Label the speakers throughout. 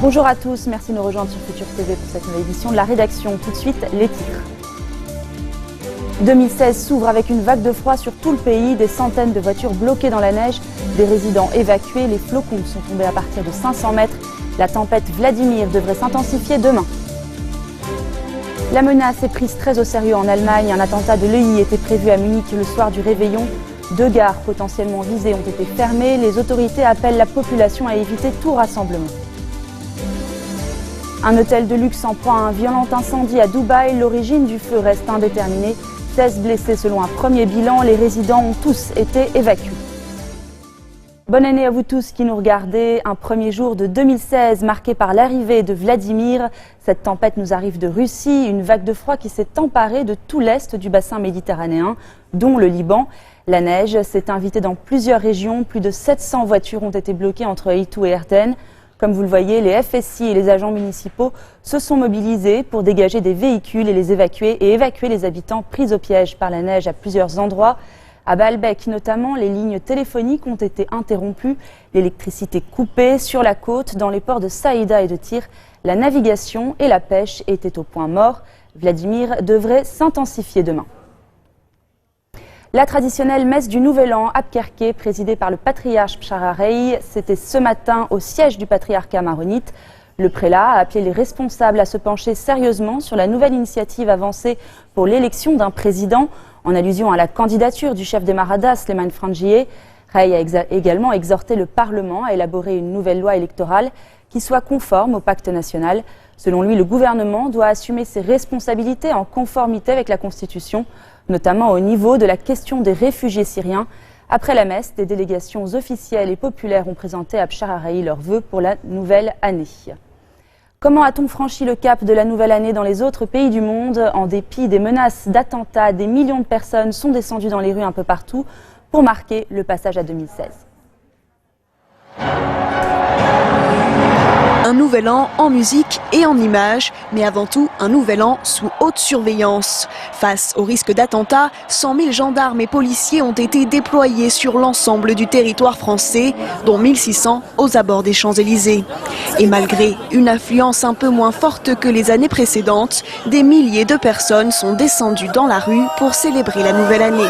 Speaker 1: Bonjour à tous, merci de nous rejoindre sur Futur TV pour cette nouvelle édition de la rédaction. Tout de suite, les titres. 2016 s'ouvre avec une vague de froid sur tout le pays, des centaines de voitures bloquées dans la neige, des résidents évacués, les flocons sont tombés à partir de 500 mètres. La tempête Vladimir devrait s'intensifier demain. La menace est prise très au sérieux en Allemagne. Un attentat de l'EI était prévu à Munich le soir du réveillon. 2 gares potentiellement visées ont été fermées. Les autorités appellent la population à éviter tout rassemblement. Un hôtel de luxe en proie à un violent incendie à Dubaï. L'origine du feu reste indéterminée. 16 blessés selon un premier bilan. Les résidents ont tous été évacués. Bonne année à vous tous qui nous regardez. Un premier jour de 2016 marqué par l'arrivée de Vladimir. Cette tempête nous arrive de Russie. Une vague de froid qui s'est emparée de tout l'est du bassin méditerranéen, dont le Liban. La neige s'est invitée dans plusieurs régions. Plus de 700 voitures ont été bloquées entre Eitou et Erden. Comme vous le voyez, les FSI et les agents municipaux se sont mobilisés pour dégager des véhicules et les évacuer les habitants pris au piège par la neige à plusieurs endroits. À Baalbek notamment, les lignes téléphoniques ont été interrompues, l'électricité coupée. Sur la côte, dans les ports de Saïda et de Tyr, la navigation et la pêche étaient au point mort. Vladimir devrait s'intensifier demain. La traditionnelle messe du Nouvel An à Abkerké, présidée par le patriarche Pshara-Rei, c'était ce matin au siège du patriarcat maronite. Le prélat a appelé les responsables à se pencher sérieusement sur la nouvelle initiative avancée pour l'élection d'un président. En allusion à la candidature du chef des Maradas, Sleiman Frangieh, Rei a également exhorté le Parlement à élaborer une nouvelle loi électorale qui soit conforme au pacte national. Selon lui, le gouvernement doit assumer ses responsabilités en conformité avec la Constitution, notamment au niveau de la question des réfugiés syriens. Après la messe, des délégations officielles et populaires ont présenté à Pshara-Rei leurs vœux pour la nouvelle année. Comment a-t-on franchi le cap de la nouvelle année dans les autres pays du monde? En dépit des menaces d'attentats, des millions de personnes sont descendues dans les rues un peu partout pour marquer le passage à 2016.
Speaker 2: Un nouvel an en musique et en images, mais avant tout un nouvel an sous haute surveillance. Face au risque d'attentat, 100 000 gendarmes et policiers ont été déployés sur l'ensemble du territoire français, dont 1600 aux abords des Champs-Élysées. Et malgré une affluence un peu moins forte que les années précédentes, des milliers de personnes sont descendues dans la rue pour célébrer la nouvelle année.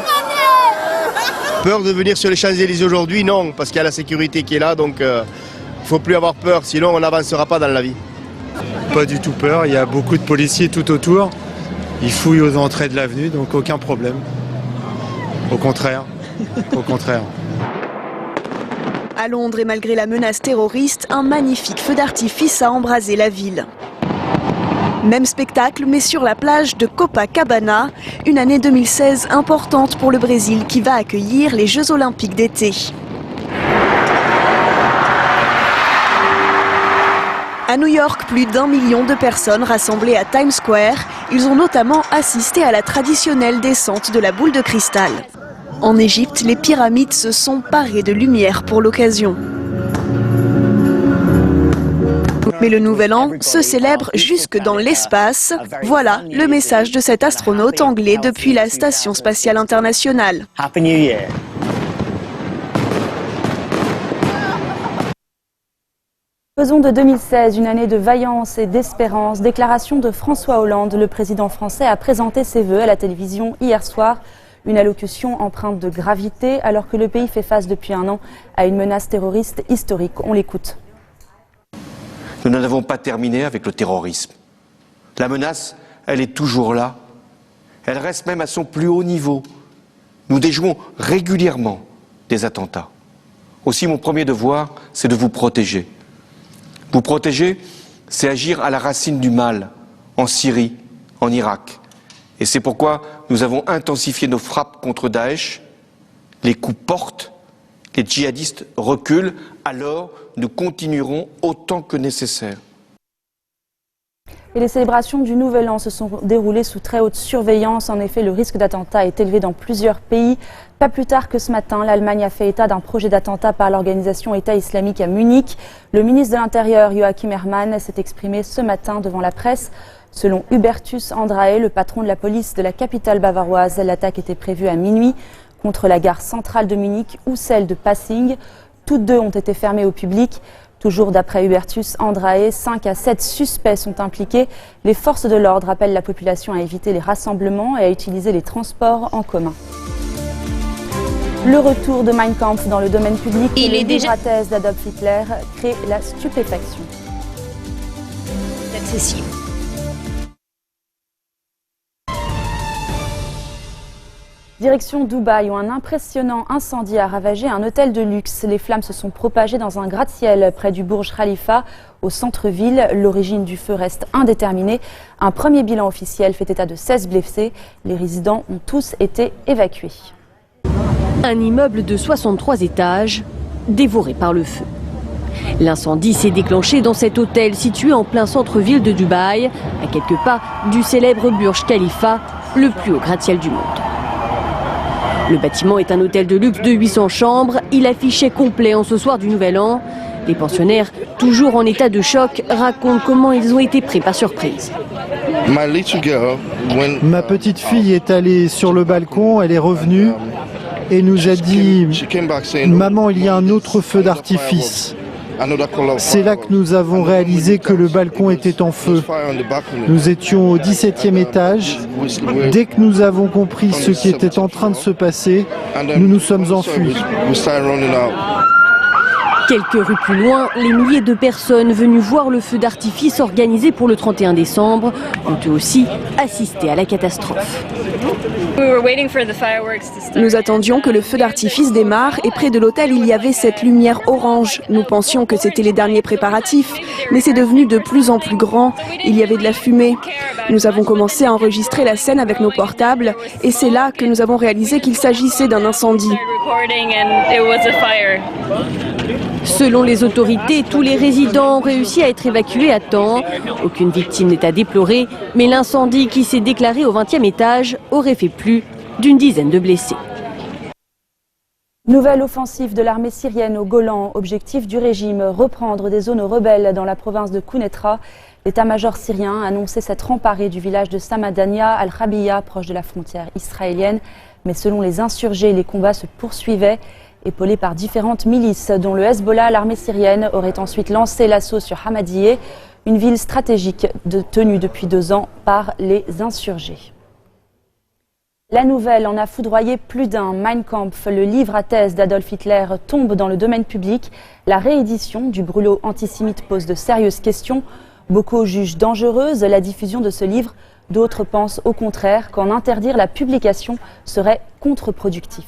Speaker 3: Peur de venir sur les Champs-Élysées aujourd'hui? Non, parce qu'il y a la sécurité qui est là, donc il ne faut plus avoir peur, sinon on n'avancera pas dans la vie.
Speaker 4: Pas du tout peur, il y a beaucoup de policiers tout autour. Ils fouillent aux entrées de l'avenue, donc aucun problème. Au contraire, au contraire.
Speaker 2: À Londres, et malgré la menace terroriste, un magnifique feu d'artifice a embrasé la ville. Même spectacle, mais sur la plage de Copacabana. Une année 2016 importante pour le Brésil qui va accueillir les Jeux Olympiques d'été. À New York, plus d'1 million de personnes rassemblées à Times Square. Ils ont notamment assisté à la traditionnelle descente de la boule de cristal. En Égypte, les pyramides se sont parées de lumière pour l'occasion. Mais le Nouvel An se célèbre jusque dans l'espace. Voilà le message de cet astronaute anglais depuis la Station spatiale internationale.
Speaker 5: Happy New Year.
Speaker 1: Faisons de 2016 une année de vaillance et d'espérance. Déclaration de François Hollande. Le président français a présenté ses vœux à la télévision hier soir. Une allocution empreinte de gravité alors que le pays fait face depuis un an à une menace terroriste historique. On l'écoute.
Speaker 6: Nous n'en avons pas terminé avec le terrorisme. La menace, elle est toujours là. Elle reste même à son plus haut niveau. Nous déjouons régulièrement des attentats. Aussi, mon premier devoir, c'est de vous protéger. Vous protéger, c'est agir à la racine du mal, en Syrie, en Irak. Et c'est pourquoi nous avons intensifié nos frappes contre Daesh. Les coups portent, les djihadistes reculent, alors nous continuerons autant que nécessaire.
Speaker 1: Et les célébrations du Nouvel An se sont déroulées sous très haute surveillance. En effet, le risque d'attentat est élevé dans plusieurs pays. Pas plus tard que ce matin, l'Allemagne a fait état d'un projet d'attentat par l'organisation État islamique à Munich. Le ministre de l'Intérieur, Joachim Herrmann, s'est exprimé ce matin devant la presse. Selon Hubertus Andrae, le patron de la police de la capitale bavaroise, l'attaque était prévue à minuit contre la gare centrale de Munich ou celle de Passing. Toutes deux ont été fermées au public. Toujours d'après Hubertus Andrae, 5 à 7 suspects sont impliqués. Les forces de l'ordre appellent la population à éviter les rassemblements et à utiliser les transports en commun. Le retour de Mein Kampf dans le domaine public et le livre à thèse d'Adolf Hitler crée la stupéfaction.
Speaker 5: Accessible.
Speaker 1: Direction Dubaï, où un impressionnant incendie a ravagé un hôtel de luxe. Les flammes se sont propagées dans un gratte-ciel près du Burj Khalifa, au centre-ville. L'origine du feu reste indéterminée. Un premier bilan officiel fait état de 16 blessés. Les résidents ont tous été évacués.
Speaker 5: Un immeuble de 63 étages, dévoré par le feu. L'incendie s'est déclenché dans cet hôtel situé en plein centre-ville de Dubaï, à quelques pas du célèbre Burj Khalifa, le plus haut gratte-ciel du monde. Le bâtiment est un hôtel de luxe de 800 chambres. Il affichait complet en ce soir du Nouvel An. Les pensionnaires, toujours en état de choc, racontent comment ils ont été pris par surprise.
Speaker 7: Ma petite fille est allée sur le balcon, elle est revenue et nous a dit « Maman, il y a un autre feu d'artifice ». C'est là que nous avons réalisé que le balcon était en feu. Nous étions au 17e étage. Dès que nous avons compris ce qui était en train de se passer, nous nous sommes enfuis.
Speaker 5: Quelques rues plus loin, les milliers de personnes venues voir le feu d'artifice organisé pour le 31 décembre ont eux aussi assisté à la catastrophe.
Speaker 2: Nous attendions que le feu d'artifice démarre et près de l'hôtel il y avait cette lumière orange. Nous pensions que c'était les derniers préparatifs, mais c'est devenu de plus en plus grand. Il y avait de la fumée. Nous avons commencé à enregistrer la scène avec nos portables et c'est là que nous avons réalisé qu'il s'agissait d'un incendie.
Speaker 5: Selon les autorités, tous les résidents ont réussi à être évacués à temps. Aucune victime n'est à déplorer, mais l'incendie qui s'est déclaré au 20e étage aurait fait plus d'une dizaine de blessés.
Speaker 1: Nouvelle offensive de l'armée syrienne au Golan. Objectif du régime, reprendre des zones rebelles dans la province de Quneitra. L'état-major syrien a annoncé s'être emparé du village de Samadania al-Rabiya, proche de la frontière israélienne. Mais selon les insurgés, les combats se poursuivaient. Épaulés par différentes milices, dont le Hezbollah, l'armée syrienne aurait ensuite lancé l'assaut sur Hamadiyeh, une ville stratégique tenue depuis 2 ans par les insurgés. La nouvelle en a foudroyé plus d'un. Mein Kampf, le livre à thèse d'Adolf Hitler, tombe dans le domaine public. La réédition du brûlot antisémite pose de sérieuses questions. Beaucoup jugent dangereuse la diffusion de ce livre. D'autres pensent au contraire qu'en interdire la publication serait contre-productif.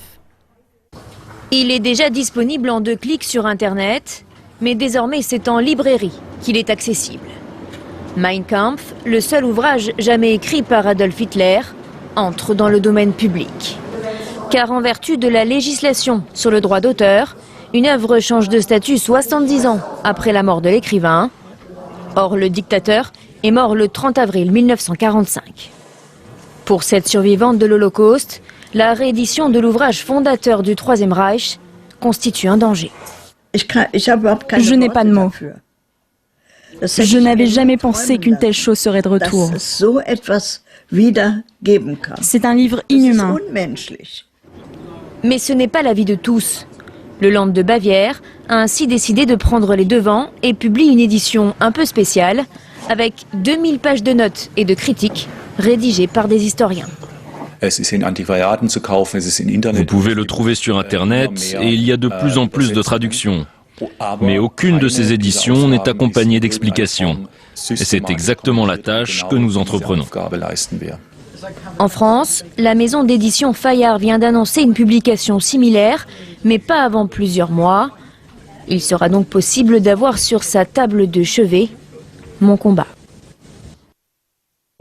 Speaker 8: Il est déjà disponible en 2 clics sur Internet, mais désormais c'est en librairie qu'il est accessible. Mein Kampf, le seul ouvrage jamais écrit par Adolf Hitler, entre dans le domaine public. Car en vertu de la législation sur le droit d'auteur, une œuvre change de statut 70 ans après la mort de l'écrivain. Or, le dictateur est mort le 30 avril 1945. Pour cette survivante de l'Holocauste, la réédition de l'ouvrage fondateur du Troisième Reich constitue un danger.
Speaker 9: Je n'ai pas de mots. Je n'avais jamais pensé qu'une telle chose serait de retour. C'est un livre inhumain.
Speaker 8: Mais ce n'est pas l'avis de tous. Le Land de Bavière a ainsi décidé de prendre les devants et publie une édition un peu spéciale avec 2000 pages de notes et de critiques rédigées par des historiens.
Speaker 10: Vous pouvez le trouver sur Internet et il y a de plus en plus de traductions. Mais aucune de ces éditions n'est accompagnée d'explications. Et c'est exactement la tâche que nous entreprenons.
Speaker 8: En France, la maison d'édition Fayard vient d'annoncer une publication similaire, mais pas avant plusieurs mois. Il sera donc possible d'avoir sur sa table de chevet mon combat.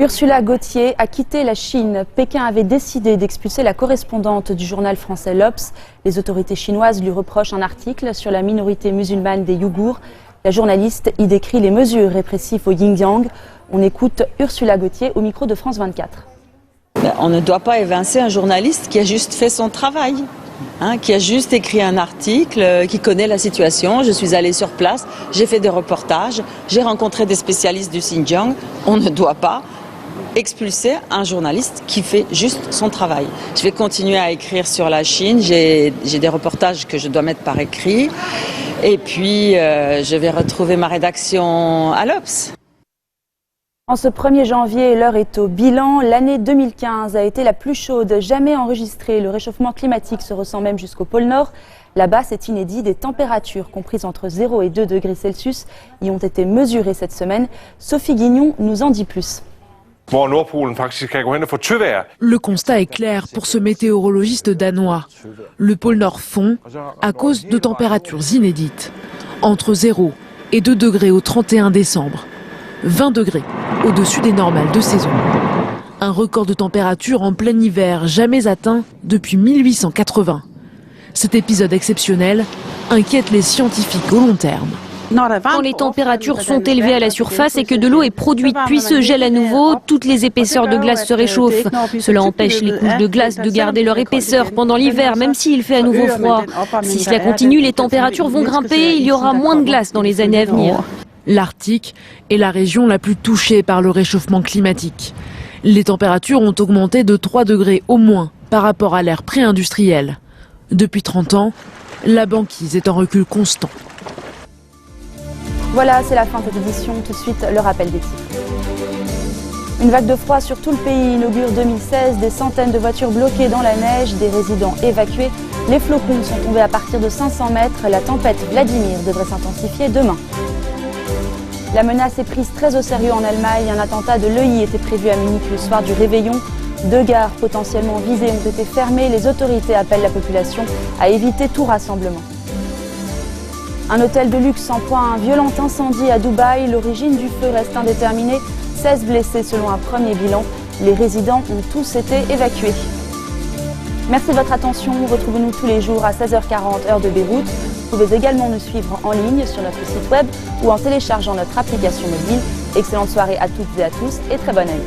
Speaker 1: Ursula Gauthier a quitté la Chine. Pékin avait décidé d'expulser la correspondante du journal français l'Obs. Les autorités chinoises lui reprochent un article sur la minorité musulmane des Ouïghours. La journaliste y décrit les mesures répressives au Xinjiang. On écoute Ursula Gauthier au micro de France 24.
Speaker 11: On ne doit pas évincer un journaliste qui a juste fait son travail, qui a juste écrit un article, qui connaît la situation. Je suis allée sur place, j'ai fait des reportages, j'ai rencontré des spécialistes du Xinjiang. On ne doit pas expulser un journaliste qui fait juste son travail. Je vais continuer à écrire sur la Chine, j'ai des reportages que je dois mettre par écrit. Et puis, je vais retrouver ma rédaction à l'Obs.
Speaker 1: En ce 1er janvier, l'heure est au bilan. L'année 2015 a été la plus chaude jamais enregistrée. Le réchauffement climatique se ressent même jusqu'au pôle Nord. Là-bas, c'est inédit. Des températures comprises entre 0 et 2 degrés Celsius y ont été mesurées cette semaine. Sophie Guignon nous en dit plus.
Speaker 12: Le constat est clair pour ce météorologiste danois. Le pôle Nord fond à cause de températures inédites. Entre 0 et 2 degrés au 31 décembre. 20 degrés au-dessus des normales de saison. Un record de température en plein hiver jamais atteint depuis 1880. Cet épisode exceptionnel inquiète les scientifiques au long terme.
Speaker 5: Quand les températures sont élevées à la surface et que de l'eau est produite puis se gèle à nouveau, toutes les épaisseurs de glace se réchauffent. Cela empêche les couches de glace de garder leur épaisseur pendant l'hiver, même s'il fait à nouveau froid. Si cela continue, les températures vont grimper et il y aura moins de glace dans les années à venir.
Speaker 12: L'Arctique est la région la plus touchée par le réchauffement climatique. Les températures ont augmenté de 3 degrés au moins par rapport à l'ère pré-industrielle. Depuis 30 ans, la banquise est en recul constant.
Speaker 1: Voilà, c'est la fin de cette édition. Tout de suite, le rappel des titres. Une vague de froid sur tout le pays inaugure 2016. Des centaines de voitures bloquées dans la neige, des résidents évacués. Les flocons sont tombés à partir de 500 mètres. La tempête Vladimir devrait s'intensifier demain. La menace est prise très au sérieux en Allemagne. Un attentat de l'EI était prévu à Munich le soir du réveillon. 2 gares potentiellement visées ont été fermées. Les autorités appellent la population à éviter tout rassemblement. Un hôtel de luxe en proie à un violent incendie à Dubaï. L'origine du feu reste indéterminée. 16 blessés selon un premier bilan. Les résidents ont tous été évacués. Merci de votre attention. Retrouvez-nous tous les jours à 16h40 heure de Beyrouth. Vous pouvez également nous suivre en ligne sur notre site web ou en téléchargeant notre application mobile. Excellente soirée à toutes et à tous et très bonne année.